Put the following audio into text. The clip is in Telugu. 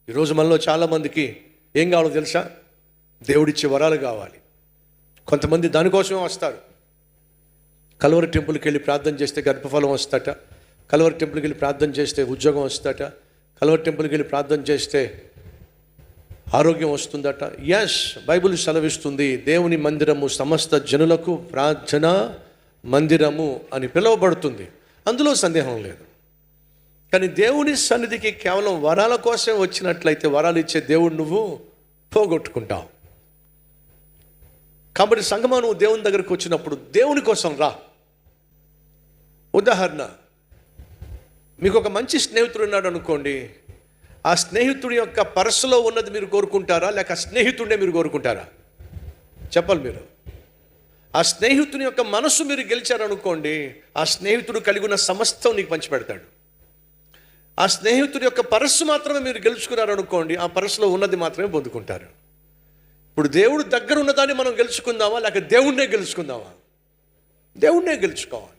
ఈరోజు మనలో చాలామందికి ఏం కావాలో తెలుసా? దేవుడిచ్చే వరాలు కావాలి. కొంతమంది దానికోసమే వస్తారు. కల్వరి టెంపుల్కి వెళ్ళి ప్రార్థన చేస్తే గర్భఫలం వస్తట, కల్వరి టెంపుల్కి వెళ్ళి ప్రార్థన చేస్తే ఉద్యోగం వస్తట, కల్వరి టెంపుల్కి వెళ్ళి ప్రార్థన చేస్తే ఆరోగ్యం వస్తుందట. ఎస్, బైబిల్ సెలవిస్తుంది, దేవుని మందిరము సమస్త జనులకు ప్రార్థన మందిరము అని పిలువబడుతుంది. అందులో సందేహం లేదు. కానీ దేవుని సన్నిధికి కేవలం వరాల కోసం వచ్చినట్లయితే వరాలు ఇచ్చే దేవుడు నువ్వు పోగొట్టుకుంటావు. కాబట్టి సంగమా, నువ్వు దేవుని దగ్గరికి వచ్చినప్పుడు దేవుని కోసం రా. ఉదాహరణ, మీకు ఒక మంచి స్నేహితుడు ఉన్నాడు అనుకోండి. ఆ స్నేహితుడి యొక్క పర్సులో ఉన్నది మీరు కోరుకుంటారా, లేక ఆ స్నేహితుడినే మీరు కోరుకుంటారా? చెప్పాలి మీరు. ఆ స్నేహితుని యొక్క మనస్సు మీరు గెలిచారనుకోండి, ఆ స్నేహితుడు కలిగి ఉన్న సమస్తం నీకు పంచిపెడతాడు. ఆ స్నేహితుడి యొక్క పర్సు మాత్రమే మీరు గెలుచుకున్నారనుకోండి, ఆ పర్సులో ఉన్నది మాత్రమే పొందుకుంటారు. ఇప్పుడు దేవుడు దగ్గర ఉన్నదాన్ని మనం గెలుచుకుందామా, లేక దేవుణ్ణే గెలుచుకుందామా? దేవుణ్ణే గెలుచుకోవాలి.